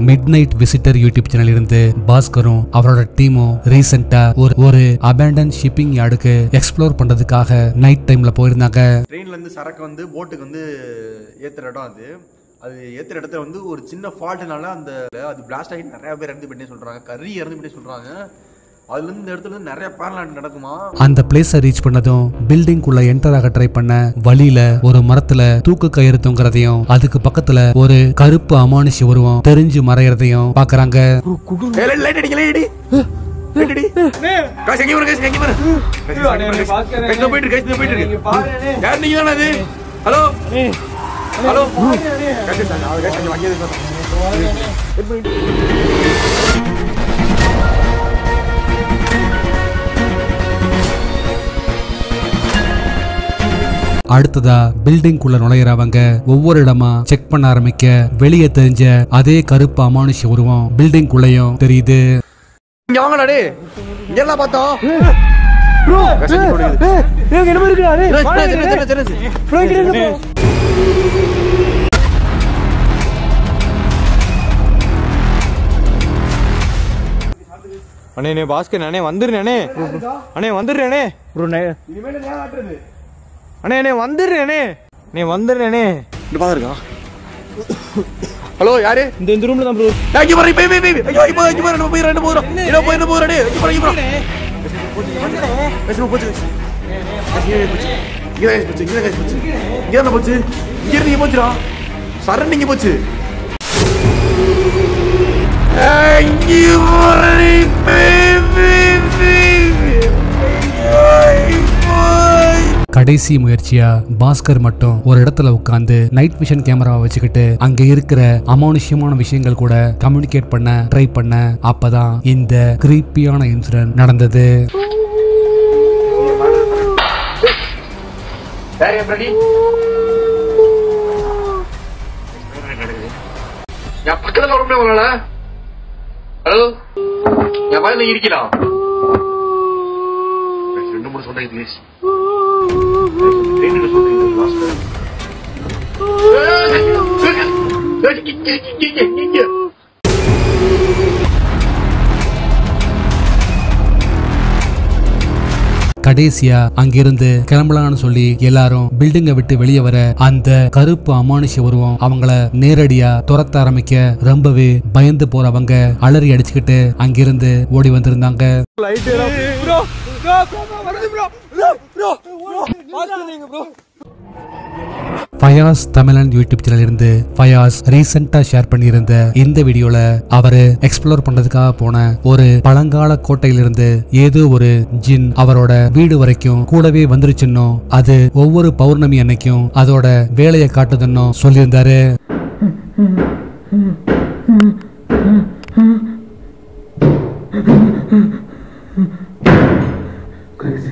Mid night visitor YouTube channel இருந்து பாஸ்கரும் அவரோட டீமும் ரீசெண்டா ஒரு அபேண்டன் ஷிப்பிங் யார்டுக்கு எக்ஸ்ப்ளோர் பண்றதுக்காக நைட் டைம்ல போயிருந்தாங்க. ட்ரெயின்ல இருந்து சரக்கு வந்து போட்டுக்கு வந்து ஏத்துற இடம் அது ஏத்துற இடத்துல வந்து ஒரு சின்ன ஃபால்ட்னால அது பிளாஸ்ட் ஆகி நிறைய பேர் இறந்து போயிட்டே சொல்றாங்க, கறி இறந்து போயிட்டே சொல்றாங்க. அதுல இருந்து இந்த இடத்துல இருந்து நிறைய பேரலாண்ட் நடக்குமா. அந்த பிளேஸை ரீச் பண்ணதும் பில்டிங்குள்ள என்டர் ஆக ட்ரை பண்ண வழியில ஒரு மரத்துல தூக்கு கயிறு தொங்குறதையும் அதுக்கு பக்கத்துல ஒரு கருப்பு அமானுஷ உருவம் தெரிஞ்சு மறையறதையும் பாக்குறாங்க. அடுத்ததா பில்டிங் குள்ள நுழையறவங்க ஒவ்வொரு இடமா செக் பண்ண ஆரம்பிக்க வெளியே தெரிஞ்ச அதே கருப்பு அமானுஷ உருவம் பில்டிங் குள்ளயும் தெரியுது. அண்ணே பாஸ்கர் அண்ணே வந்துடுறேனே அண்ணே வந்துடுறேனே அண்ணே அண்ணே வந்துடுறேனே நீ வந்துடுறேனே பாருங்க. ஹலோ யாரு? இந்த ரூம்ல தான் ப்ரோ. ஐயோ போய் போய் போய் ஐயோ ஐயோ ரெண்டு போய் ரெண்டு போறோம். இதோ போய் ரெண்டு போறடே. ஐயோ போய் பேசு போச்சு. இங்க போச்சு. இங்க இருந்து போச்சுடா. சரண்டிங்க போச்சு. ஐயோ கடைசி முயற்சியா பாஸ்கர் மட்டும் ஒரு இடத்துல உட்கார்ந்து நைட் விஷன் கேமராவை வச்சுக்கிட்டு அங்க இருக்கிற அமானுஷ்யமான விஷயங்கள் கூட கம்யூனிகேட் பண்ண ட்ரை பண்ண. அப்பதான் இந்த கிரீப்பியான இன்சிடென்ட் நடந்தது. ஹலோ என் பையன் இருக்கலாம். ரெண்டு மூணு சொன்ன கடைசியா அங்கிருந்து கிளம்பலான்னு சொல்லி எல்லாரும் பில்டிங்கை விட்டு வெளியே வர அந்த கருப்பு அமானுஷ உருவம் அவங்கள நேரடியா துரத்த ஆரம்பிக்க ரொம்பவே பயந்து போறவங்க அலறி அடிச்சுக்கிட்டு அங்கிருந்து ஓடி வந்திருந்தாங்க. ஃபயாஸ் தமிழன் யூடியூப் சேனல் இருந்து ஃபயாஸ் ரீசெண்டா ஷேர் பண்ணியிருந்த இந்த வீடியோல அவரு எக்ஸ்ப்ளோர் பண்றதுக்காக போன ஒரு பழங்கால கோட்டையிலிருந்து ஏதோ ஒரு ஜின் அவரோட வீடு வரைக்கும் கூடவே வந்துருச்சுன்னோ அது ஒவ்வொரு பௌர்ணமி அன்னைக்கும் அதோட வேலையை காட்டுதுன்னோ சொல்லியிருந்தாரு.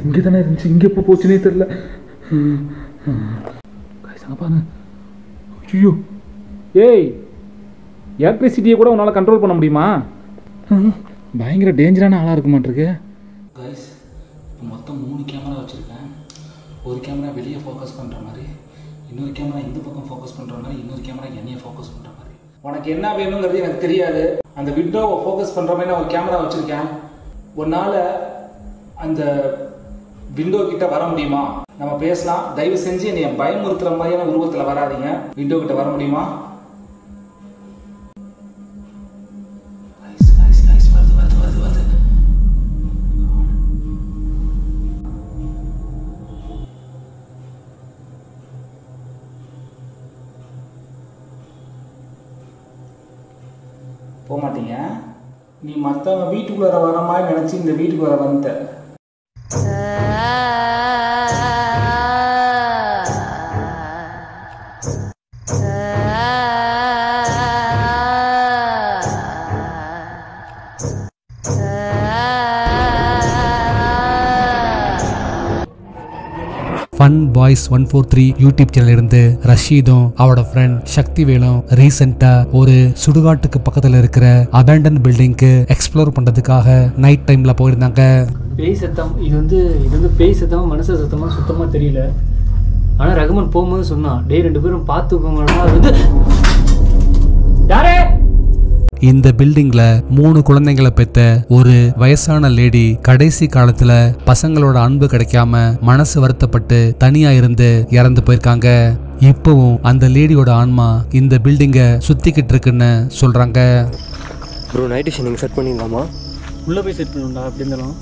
இங்கதானே இருந்துச்சு, இங்க எப்போ போச்சுனே தெரியல. ஐயோ ஏய், எலக்ட்ரிசிட்டியை கூட உன்னால் கண்ட்ரோல் பண்ண முடியுமா? பயங்கர டேஞ்சரான ஆளாக இருக்க மாட்டிருக்கு. கைஸ், இப்போ மொத்தம் 3 கேமரா வச்சுருக்கேன். ஒரு கேமரா வெளியே ஃபோக்கஸ் பண்ணுற மாதிரி, இன்னொரு கேமரா இந்த பக்கம் ஃபோக்கஸ் பண்ணுற மாதிரி, இன்னொரு கேமரா என்னையை ஃபோக்கஸ் பண்ணுற மாதிரி. உனக்கு என்ன வேணுங்கிறது எனக்கு தெரியாது. அந்த விண்டோவை ஃபோக்கஸ் பண்ணுற மாதிரி நான் ஒரு கேமரா வச்சுருக்கேன். உன்னால் அந்த விண்டோ கிட்ட வர முடியுமா? நம்ம பேசலாம். தயவு செஞ்சு என்னை பயமுறுத்துற மாதிரியான உருவத்தில் வராதிங்க. விண்டோ கிட்ட வர முடியுமா? போக மாட்டீங்க. நீ மற்றவங்க வீட்டுக்குள்ள வர மாதிரி நினைச்சு இந்த வீட்டுக்கு வர வந்த. ஃபன் பாய்ஸ் 143 யூடியூப் சேனல் இருந்து ரஷீதும் அவரோட ஃப்ரெண்ட் சக்திவேலும் ரீசெண்டா ஒரு சுடுகாட்டுக்கு பக்கத்துல இருக்கிற அபேண்டன் பில்டிங்க்கு எக்ஸ்ப்ளோர் பண்றதுக்காக நைட் டைம்ல போயிருந்தாங்க. பேய் சத்தம் இது வந்து பேய் சத்தமா மனுஷ சத்தமா சுத்தமா தெரியல. ஆனா ரகுமன் போகும்போது சொன்னான், டே 2 பேரும் பார்த்துக்கோங்க. அது வந்து யாரே இந்த பில்டிங்ல 3 குழந்தைகளை பெத்த ஒரு வயசான லேடி கடைசி காலத்துல பசங்களோட அன்பு கிடைக்காம மனசு வருத்தப்பட்டு தனியா இருந்து இறந்து போயிருக்காங்க. இப்பவும் அந்த லேடியோட ஆன்மா இந்த பில்டிங்கை சுத்திக்கிட்டு இருக்குன்னு சொல்றாங்க. ப்ரோ நைட் விஷன் நீங்கள் செட் பண்ணிடலாமா? உள்ளே போய் செட் பண்ணுண்டா அப்படி இருந்தாலும்.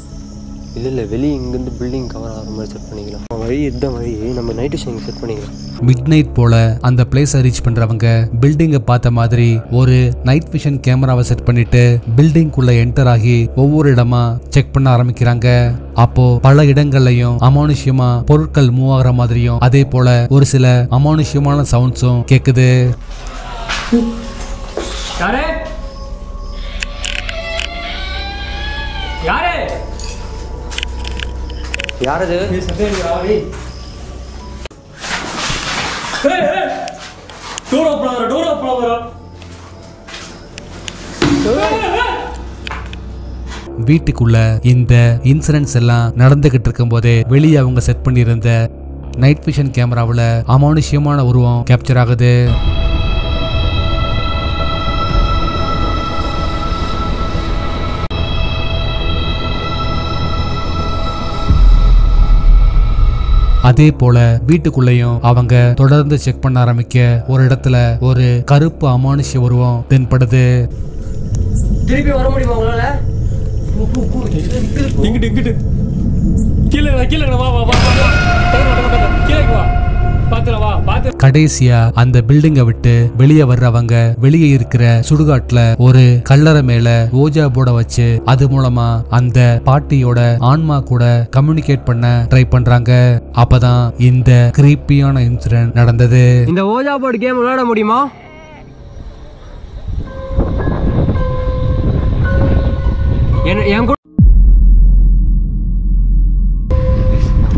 இல்லை வெளியே இங்கேருந்து பில்டிங் கவர் ஆகிற மாதிரி செட் பண்ணிக்கலாம். வழி இதுதான் வழி, நம்ம நைட் விஷன் செட் பண்ணிக்கலாம். மிட் நைட் போல அந்த பிளேஸை ரீச் பண்றவங்க பில்டிங்கை பார்த்த மாதிரி ஒரு நைட் விஷன் கேமராவை செட் பண்ணிட்டு பில்டிங்குள்ள என்டர் ஆகி ஒவ்வொரு இடமா செக் பண்ண ஆரம்பிக்கிறாங்க. அப்போ பல இடங்கள்லயும் அமானுஷ்யமா பொருட்கள் மூவ் ஆகிற மாதிரியும் அதே போல ஒரு சில அமானுஷ்யமான சவுண்ட்ஸும் கேக்குது. யாரு யாரு யாரது? வீட்டுக்குள்ள இந்த இன்சிடென்ட்ஸ் எல்லாம் நடந்துகிட்டு இருக்கும் போதே வெளியே அவங்க செட் பண்ணியிருந்த நைட் விஷன் கேமராவில் அமானுஷ்யமான உருவம் கேப்சர் ஆகுது. அதே போல வீட்டுக்குள்ளேயும் அவங்க தொடர்ந்து செக் பண்ண ஆரம்பிக்க ஒரு இடத்துல ஒரு கருப்பு அமானுஷ்ய உருவம் தென்படுது. திருப்பி வர முடியுமா உங்களால? இங்கிட்டு கீழே வா வா வா கீழே வா பாத்துலாம் வா பாத்து. கடைசியா அந்த பில்டிங்கை விட்டு வெளியே வர்றவங்க வெளியே இருக்கிற சுடுகாட்டுல ஒரு கல்லறை மேல ஓஜா போர்டை வச்சு அது மூலமா அந்த பாட்டியோட ஆன்மா கூட கம்யூனிகேட் பண்ண ட்ரை பண்றாங்க. அப்பதான் இந்த கிரீப்பியான இன்சிடென்ட் நடந்தது. இந்த ஓஜா போர்டு கேம் விளையாட முடியுமா? என் கூட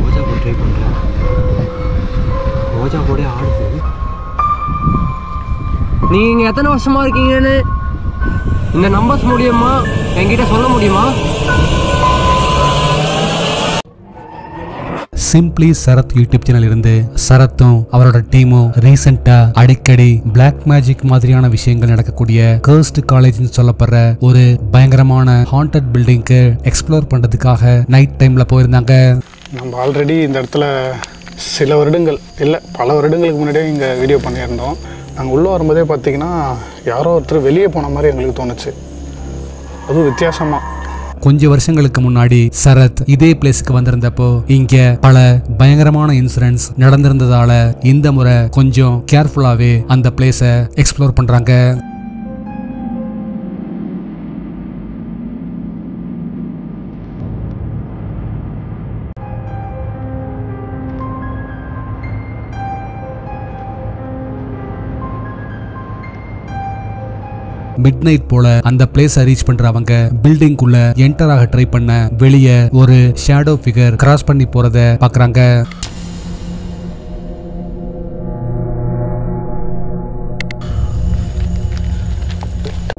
ஓஜா போர்டு ட்ரை பண்றேன். ஓஜா போர்டே ஆடுது. நீங்க எத்தனை வருஷமா இருக்கீங்கன்னு இந்த நம்பர்ஸ் மூலியமா என்கிட்ட சொல்ல முடியுமா? சிம்பிளி சரத் யூடியூப் சேனல் இருந்து சரத்தும் அவரோட டீமும் ரீசெண்டா அடிக்கடி பிளாக் மேஜிக் மாதிரியான விஷயங்கள் நடக்கக்கூடிய கர்ஸ்ட் காலேஜ்னு சொல்லப்படுற ஒரு பயங்கரமான ஹாண்டட் பில்டிங்க்கு எக்ஸ்ப்ளோர் பண்றதுக்காக நைட் டைம்ல போயிருந்தாங்க. நம்ம ஆல்ரெடி இந்த இடத்துல சில வருடங்கள் இல்லை பல வருடங்களுக்கு முன்னாடியே இங்கே வீடியோ பண்ணியிருந்தோம். நாங்கள் உள்ளே வரும்போதே பார்த்தீங்கன்னா யாரோ ஒருத்தர் வெளியே போன மாதிரி எங்களுக்கு தோணுச்சு. அதுவும் வித்தியாசமாக. கொஞ்ச வருஷங்களுக்கு முன்னாடி சரத் இதே பிளேஸ்க்கு வந்திருந்தப்போ இங்க பல பயங்கரமான இன்சிடென்ட்ஸ் நடந்திருந்ததால இந்த முறை கொஞ்சம் கேர்ஃபுல்லாவே அந்த பிளேஸை எக்ஸ்ப்ளோர் பண்றாங்க. மிட் நைட் போல அந்த பிளேஸை ரீச் பண்றவங்க பில்டிங்குள்ள என்டர் ஆக ட்ரை பண்ண வெளியே ஒரு ஷேடோ ஃபிகர் கிராஸ் பண்ணி போறத பாக்குறாங்க.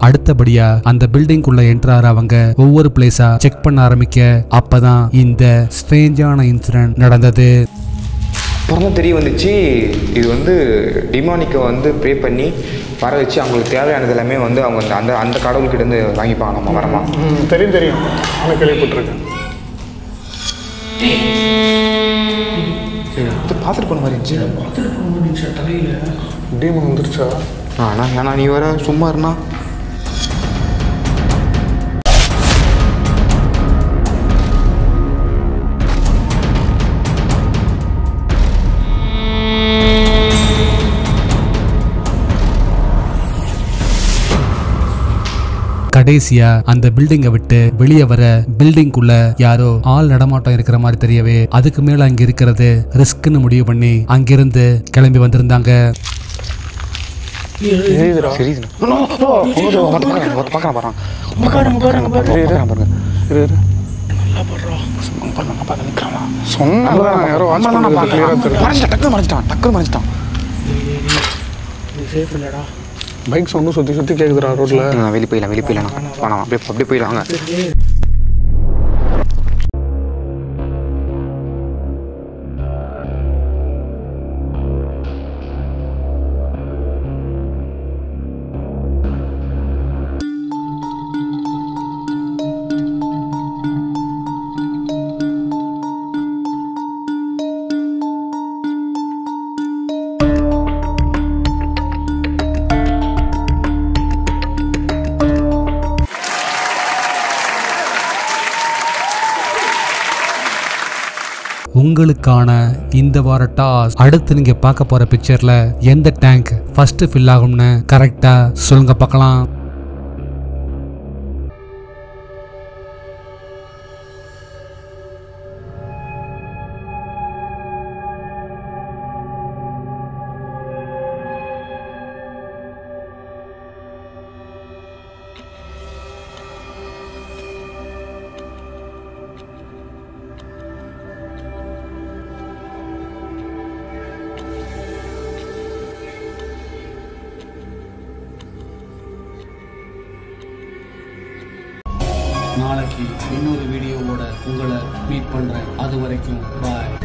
அடுத்தபடியா அந்த பில்டிங்குள்ள என்டர் ஆறவங்க ஒவ்வொரு பிளேஸா செக் பண்ண ஆரம்பிக்க அப்பதான் இந்த ஸ்ட்ரேஞ்சான இன்சிடென்ட் நடந்தது. அப்புறம் தான் தெரிய வந்துச்சு, இது வந்து டிமானிக்கை வந்து ப்ரே பண்ணி வர வச்சு அவங்களுக்கு தேவையானது எல்லாமே வந்து அவங்க அந்த அந்த கடவுள்கிட்டேருந்து வாங்கிப்பாங்க நம்ம வரமா. தெரியும் ஆனால் கேள்விப்பட்டிருக்கேன். இது பார்த்துட்டு போன மாதிரி இருந்துச்சு. டீமன் வந்துருச்சா? ஆனால் ஏன்னா நீ வர சும்மா இருந்தா கடைசியா அந்த பில்டிங்கை விட்டு வெளியே வர பில்டிங்குள்ள யாரோ ஆள் நடமாட்டம் இருக்கிற மாதிரி தெரியவே அதுக்கு மேல அங்க இருக்கிறது ரிஸ்க்னு முடிவு பண்ணி அங்கிருந்து கிளம்பி வந்திருந்தாங்க. பைக் சவுண்டும் சுற்றி சுற்றி கேட்குதுடா ரோட்டில். வெளியே போயிடலாம் வேணாம் அப்படியே போயிடலாங்க. உங்களுக்கான இந்த வார டாஸ். அடுத்து நீங்க பார்க்க போற பிக்சர்ல எந்த டேங்க் ஃபர்ஸ்ட் ஃபில் ஆகும்னு கரெக்டா சொல்லுங்க பார்க்கலாம். நாளைக்கு இன்னொரு வீடியோவோட உங்களை மீட் பண்றேன். அது வரைக்கும் பாய்.